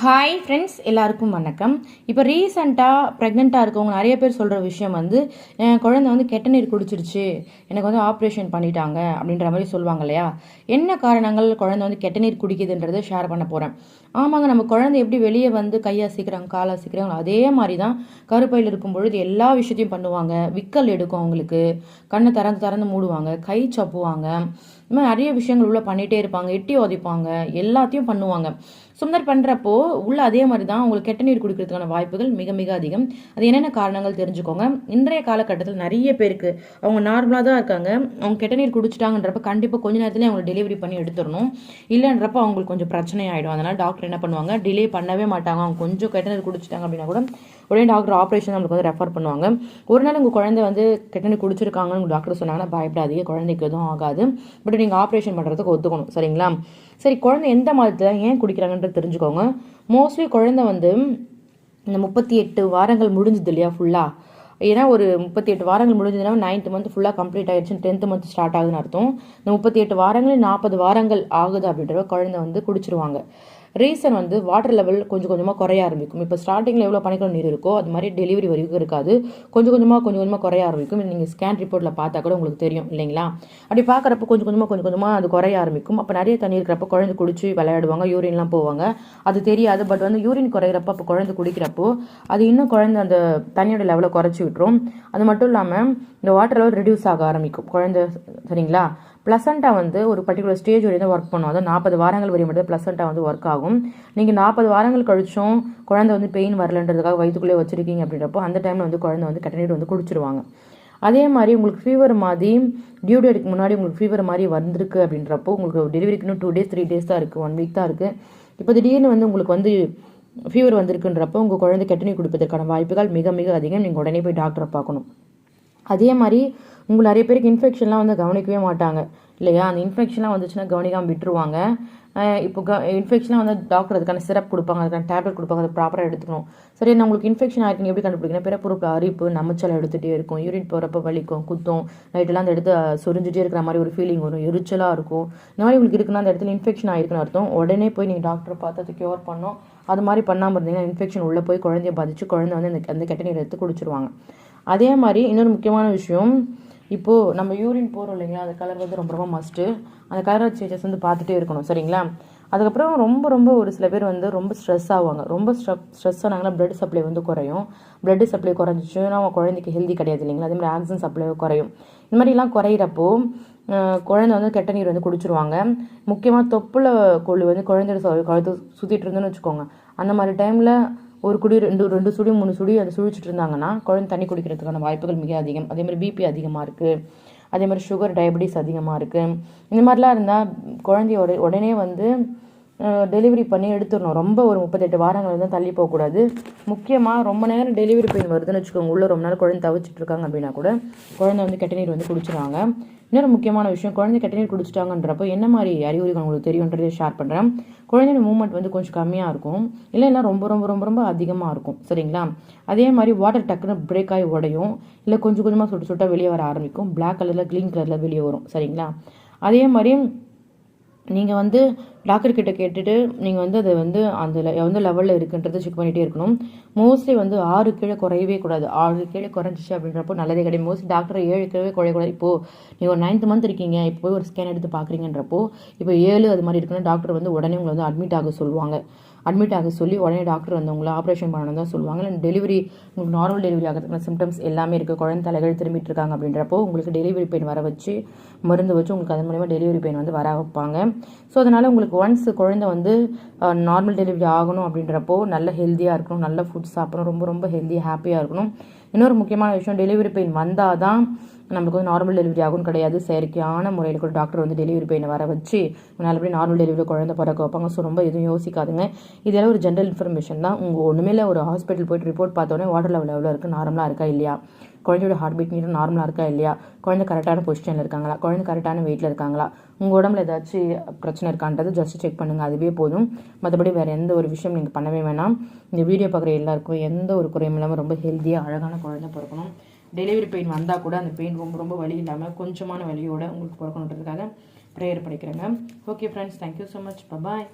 Hi friends, எல்லாருக்கும் வணக்கம். இப்போ ரீசெண்டாக ப்ரெக்னெண்ட்டாக இருக்கவங்க நிறைய பேர் சொல்கிற விஷயம் வந்து, என் குழந்தை வந்து கெட்ட நீர் குடிச்சிருச்சு, எனக்கு வந்து ஆப்ரேஷன் பண்ணிட்டாங்க அப்படின்ற மாதிரி சொல்லுவாங்க இல்லையா? என்ன காரணங்கள் குழந்தை வந்து கெட்ட நீர் குடிக்குதுன்றதை ஷேர் பண்ண போகிறேன். ஆமாங்க, நம்ம குழந்தை எப்படி வெளியே வந்து கையை அசைக்கிறாங்க, காலை அசைக்கிறாங்க, அதே மாதிரி தான் கருப்பையில் இருக்கும் பொழுது எல்லா விஷயத்தையும் பண்ணுவாங்க. விக்கல் எடுக்கும் அவங்களுக்கு, கண்ணை திறந்து திறந்து மூடுவாங்க, கை சப்புவாங்க, இந்த மாதிரி நிறைய விஷயங்கள் உள்ள பண்ணிகிட்டே இருப்பாங்க, எட்டி உதைப்பாங்க, எல்லாத்தையும் பண்ணுவாங்க. சுந்தர் பண்ணுறப்போ உள்ள அதே மாதிரி தான் உங்களுக்கு கெட்ட நீர் குடிக்கிறதுக்கான வாய்ப்புகள் மிக மிக அதிகம். அது என்னென்ன காரணங்கள் தெரிஞ்சுக்கோங்க. இன்றைய காலகட்டத்தில் நிறைய பேருக்கு அவங்க நார்மலாக தான் இருக்காங்க, அவங்க கெட்ட நீர் குடிச்சிட்டாங்கன்றப்ப கண்டிப்பாக கொஞ்ச நேரத்துலேயே அவங்க டெலிவரி பண்ணி எடுத்துடணும். இல்லைன்றப்ப அவங்களுக்கு கொஞ்சம் பிரச்சனை ஆகிடும். அதனால் டாக்டர் என்ன பண்ணுவாங்க, டிலே பண்ணவே மாட்டாங்க. அவங்க கொஞ்சம் கெட்ட நீர் குடிச்சிட்டாங்க அப்படின்னா கூட உடனே டாக்டர் ஆப்ரேஷன் நம்மளுக்கு வந்து ரெஃபர் பண்ணுவாங்க. ஒரு நாள் உங்கள் குழந்தை வந்து கெட்ட நீர் குடிச்சிருக்காங்கன்னு உங்கள் டாக்டர் சொன்னாங்கன்னா பயப்படாதீங்க, குழந்தைக்கு எதுவும் ஆகாது. பட் நீங்கள் ஆப்ரேஷன் பண்ணுறதுக்கு ஒத்துக்கணும், சரிங்களா? சரி, குழந்தை எந்த மாதத்தில் ஏன் குடிக்கிறாங்கன்றது தெரிஞ்சுக்கோங்க. மோஸ்ட்லி குழந்தை வந்து இந்த 38 வாரங்கள் முடிஞ்சது இல்லையா ஃபுல்லாக. ஏன்னா ஒரு 38 வாரங்கள் முடிஞ்சதுன்னா 9th மந்த் ஃபுல்லாக கம்ப்ளீட் ஆகிடுச்சுன்னு 10th மந்த் ஸ்டார்ட் ஆகுதுன்னு அர்த்தம். இந்த 38 வாரங்கள் 40 வாரங்கள் ஆகுது அப்படின்ற குழந்தை வந்து குடிச்சிருவாங்க. ரீசன் வந்து வாட்டர் லெவல் கொஞ்சம் கொஞ்சமாக குறைய ஆரம்பிக்கும். இப்போ ஸ்டார்டிங்கில் எவ்வளோ பனிக்கல் நீர் இருக்கோ அது மாதிரி டெலிவரி வரைக்கும் இருக்காது. கொஞ்சம் கொஞ்சமாக குறைய ஆரம்பிக்கும். நீங்கள் ஸ்கேன் ரிப்போர்ட்டில் பார்த்தா கூட உங்களுக்கு தெரியும் இல்லைங்களா? அப்படி பார்க்குறப்ப கொஞ்சம் கொஞ்சமாக அது குறைய ஆரம்பிக்கும். அப்போ நிறைய தண்ணி இருக்கிறப்ப குழந்தை குடிச்சு விளையாடுவாங்க, யூரின்லாம் போவாங்க, அது தெரியாது. பட் வந்து யூரின் குறையிறப்ப அப்போ குழந்தை குடிக்கிறப்போ அது இன்னும் குழந்தை அந்த தண்ணியோட லெவலை குறைச்சி விட்டுரும். அது மட்டும் இல்லாமல் இந்த வாட்டர் லெவல் ரெடியூஸ் ஆக ஆரம்பிக்கும் குழந்தை, சரிங்களா? ப்ளசண்டா வந்து ஒரு பர்டிகுலர் ஸ்டேஜ் வரையும் தான் ஒர்க் பண்ணும். அதாவது 40 வாரங்கள் வரையும் மட்டும் ப்ளசண்டா வந்து ஒர்க் ஆகும். நீங்கள் 40 வாரங்கள் கழிச்சும் குழந்தை வந்து பெயின் வரலன்றதுக்காக வயிற்றுக்குள்ளே வச்சிருக்கீங்க அப்படின்றப்போ அந்த டைமில் வந்து குழந்தை வந்து கெட்ட நீர் வந்து குடிச்சிருவாங்க. அதே மாதிரி உங்களுக்கு ஃபீவர் மாதிரி டியூ டேட்டுக்கு முன்னாடி உங்களுக்கு ஃபீவர் மாதிரி வந்திருக்கு அப்படின்றப்போ உங்களுக்கு டெலிவரிக்கு இன்னும் 2 days 3 days தான் இருக்குது, 1 week தான் இருக்குது. இப்போ திடீர்னு வந்து உங்களுக்கு வந்து ஃபீவர் வந்திருக்குன்றப்போ உங்கள் குழந்தை கெட்ட நீர் குடிப்பதற்கான வாய்ப்புகள் மிக மிக அதிகம். நீங்கள் உடனே போய் டாக்டரை பார்க்கணும். அதே மாதிரி உங்களுக்கு நிறைய பேருக்கு இன்ஃபெக்ஷன்லாம் வந்து கவனிக்கவே மாட்டாங்க இல்லையா? அந்த இன்ஃபெக்ஷன்லாம் வந்துச்சுன்னா கவனிக்காமல் விட்டுருவாங்க. இப்போ இன்ஃபெக்ஷனாக வந்து டாக்டர் அதுக்கான சிரப் கொடுப்பாங்க, அதுக்கான டேப்லெட் கொடுப்பாங்க, அதை ப்ராப்பராக எடுத்துக்கணும். சரி, நான் உங்களுக்கு இன்ஃபெக்ஷன் ஆகிருக்கீங்க எப்படி கண்டுபிடிக்கணும்? பிறப்புறுப்பு அரிப்பு, நமைச்சல் எடுத்துகிட்டே இருக்கும், யூரின் போகிறப்ப வலிக்கும், குத்தும், நைட்டெல்லாம் அந்த இடத்த சொரிஞ்சிட்டே இருக்கிற மாதிரி ஒரு ஃபீலிங் வரும், எரிச்சலாக இருக்கும். இந்த மாதிரி உங்களுக்கு இருக்குன்னா அந்த இடத்துல இன்ஃபெக்ஷன் ஆகிருக்குன்னு அர்த்தம். உடனே போய் நீங்கள் டாக்டரை பார்த்து அதை க்யூர் பண்ணணும். அது மாதிரி பண்ணாமல் இருந்தீங்கன்னா இன்ஃபெக்ஷன் உள்ளே போய் குழந்தைய பாதிச்சு குழந்தை வந்து அந்த கெட்ட நீர் எடுத்து குடிச்சிருவாங்க. அதே மாதிரி இன்னொரு முக்கியமான விஷயம், இப்போது நம்ம யூரின் போகிறோம் இல்லைங்களா, அந்த கலர் வந்து ரொம்ப ரொம்ப மஸ்ட்டு. அந்த கலர் சேஞ்சஸ் வந்து பார்த்துட்டே இருக்கணும், சரிங்களா? அதுக்கப்புறம் ரொம்ப ஒரு சில பேர் வந்து ரொம்ப ஸ்ட்ரெஸ் ஆவாங்க. ரொம்ப ஸ்ட்ரெஸ் ஆனாங்கன்னா பிளட் சப்ளை வந்து குறையும். பிளட் சப்ளை குறைஞ்சிச்சுன்னா அவங்க குழந்தைக்கு ஹெல்தி கிடையாது இல்லைங்களா? அதே மாதிரி ஆக்சிஜன் சப்ளை குறையும். இந்த மாதிரிலாம் குறையிறப்போ குழந்தை வந்து கெட்ட நீர் வந்து குடிச்சிருவாங்க. முக்கியமாக தொப்புள கொள்ளு வந்து குழந்தையோட கழுத்து சுற்றிட்டு இருந்தோன்னு வச்சுக்கோங்க. அந்த மாதிரி டைமில் ஒரு குடி 2 சுடி 3 சுடி அதை சுழிச்சிட்டு இருந்தாங்கன்னா குழந்தை தண்ணி குடிக்கிறதுக்கான வாய்ப்புகள் மிக அதிகம். அதே மாதிரி பிபி அதிகமாக இருக்குது, அதே மாதிரி சுகர் டயபெட்டிஸ் அதிகமாக இருக்குது. இந்த மாதிரிலாம் இருந்தால் குழந்தையோட உடனே வந்து டெலிவரி பண்ணி எடுத்துடணும். ரொம்ப ஒரு 38 வாரங்கள் தான் தள்ளி போகக்கூடாது. முக்கியமாக ரொம்ப நேரம் டெலிவரி பெயின் வருதுன்னு வச்சுக்கோங்க, உள்ளே ரொம்ப நேரம் குழந்தை தவிச்சிட்டு இருக்காங்க அப்படின்னா கூட குழந்தை வந்து கெட்ட நீர் வந்து குடிச்சிடுவாங்க. இன்னொரு முக்கியமான விஷயம், குழந்தை கெட்ட நீர் குடிச்சிட்டாங்கன்றப்போ என்ன மாதிரி அறிகுறிகள் உங்களுக்கு தெரியுன்றதை ஷேர் பண்ணுறேன். குழந்தையோட மூவ்மெண்ட் வந்து கொஞ்சம் கம்மியாக இருக்கும், இல்லைன்னா ரொம்ப அதிகமாக இருக்கும், சரிங்களா? அதே மாதிரி வாட்டர் டக்குன்னு பிரேக் ஆகி உடையும், இல்லை கொஞ்சமாக சுட்ட வெளியே வர ஆரம்பிக்கும். பிளாக் கலரில் க்ரீன் கலரில் வெளியே வரும், சரிங்களா? அதே மாதிரி நீங்கள் வந்து டாக்டர்கிட்ட கேட்டுட்டு நீங்கள் வந்து அதை வந்து அந்த எந்த லெவலில் இருக்குன்றதை செக் பண்ணிகிட்டே இருக்கணும். மோஸ்ட்லி வந்து 6 கீழே குறையவே கூடாது. 6 கீழே குறைஞ்சிச்சு அப்படின்றப்போ நல்லதே கிடையாது. மோஸ்ட்லி டாக்டர் 7 கீழே குறையக்கூடாது. இப்போது நீங்கள் ஒரு 9th மந்த் இருக்கீங்க, இப்போ போய் ஒரு ஸ்கேன் எடுத்து பார்க்குறீங்கன்றப்போ இப்போ 7 அது மாதிரி இருக்குன்னா டாக்டர் வந்து உடனே உங்களை வந்து அட்மிட் ஆக சொல்லுவாங்க. அட்மிட் ஆக சொல்லி உடனே டாக்டர் வந்து உங்களை ஆப்ரேஷன் பண்ணணும் தான் சொல்லுவாங்க. இல்லை டெலிவரி உங்களுக்கு நார்மல் டெலிவரி ஆகிறதுக்கான சிம்டம்ஸ் எல்லாமே இருக்குது, குழந்தை தலைகள் திரும்பிட்டு இருக்காங்க அப்படின்றப்போ உங்களுக்கு டெலிவரி பெயின் வர வச்சு மருந்து வச்சு உங்களுக்கு அதன் மூலமாக டெலிவரி பெயின் வந்து வர வைப்பாங்க. ஸோ அதனால் உங்களுக்கு ஒன்ஸ் குழந்தை வந்து நார்மல் டெலிவரி ஆகணும் அப்படின்றப்போ நல்ல ஹெல்த்தியாக இருக்கணும், நல்ல ஃபுட் சாப்பிடணும், ரொம்ப ஹெல்த்தியாக ஹாப்பியாக இருக்கணும். இன்னொரு முக்கியமான விஷயம், டெலிவரி பெயின் வந்தால் தான் நமக்கு வந்து நார்மல் டெலிவரி ஆகும்னு கிடையாது. செயற்கையான முறையில் கூட டாக்டர் வந்து டெலிவரி பெயினை வர வச்சு நல்லபடி நார்மல் டெலிவரி குழந்தை பிறக்க வைப்பாங்க. ஸோ ரொம்ப எதுவும் யோசிக்காதுங்க. இதெல்லாம் ஒரு ஜென்ரல் இன்ஃபர்மேஷன் தான். உங்கள் ஒன்றுமே இல்லை, ஒரு ஹாஸ்பிட்டல் போய்ட்டு ரிப்போர்ட் பார்த்தோன்னே வாட்டர் லெவல் எவ்வளோ இருக்குது, நார்மலாக இருக்கா இல்லையா, குழந்தையோட ஹார்ட் பீட் நீர் நார்மலாக இருக்கா இல்லையா, குழந்தை கரெக்டான பொசிஷனில் இருக்காங்களா, குழந்தை கரெக்டான வெயிட்டில் இருக்காங்களா, உங்கள் உடம்புல ஏதாச்சும் பிரச்சனை இருக்கான்றது ஜஸ்ட் செக் பண்ணுங்கள், அதுவே போதும். மற்றபடி வேறு எந்த ஒரு விஷயம் நீங்கள் பண்ணவே வேணாம். இந்த வீடியோ பார்க்குற எல்லாருக்கும் எந்த ஒரு குறையும் இல்லாமல் ரொம்ப ஹெல்த்தியாக அழகான குழந்தை பிறக்கணும். டெலிவரி பெயின் வந்தால் கூட அந்த பெயின் ரொம்ப வலி இல்லாமல் கொஞ்சமான வலியோடு உங்களுக்கு பிறக்கணுன்றதுக்காக ப்ரேயர் படிக்கிறேங்க. Okay friends, thank you so much, பாய்.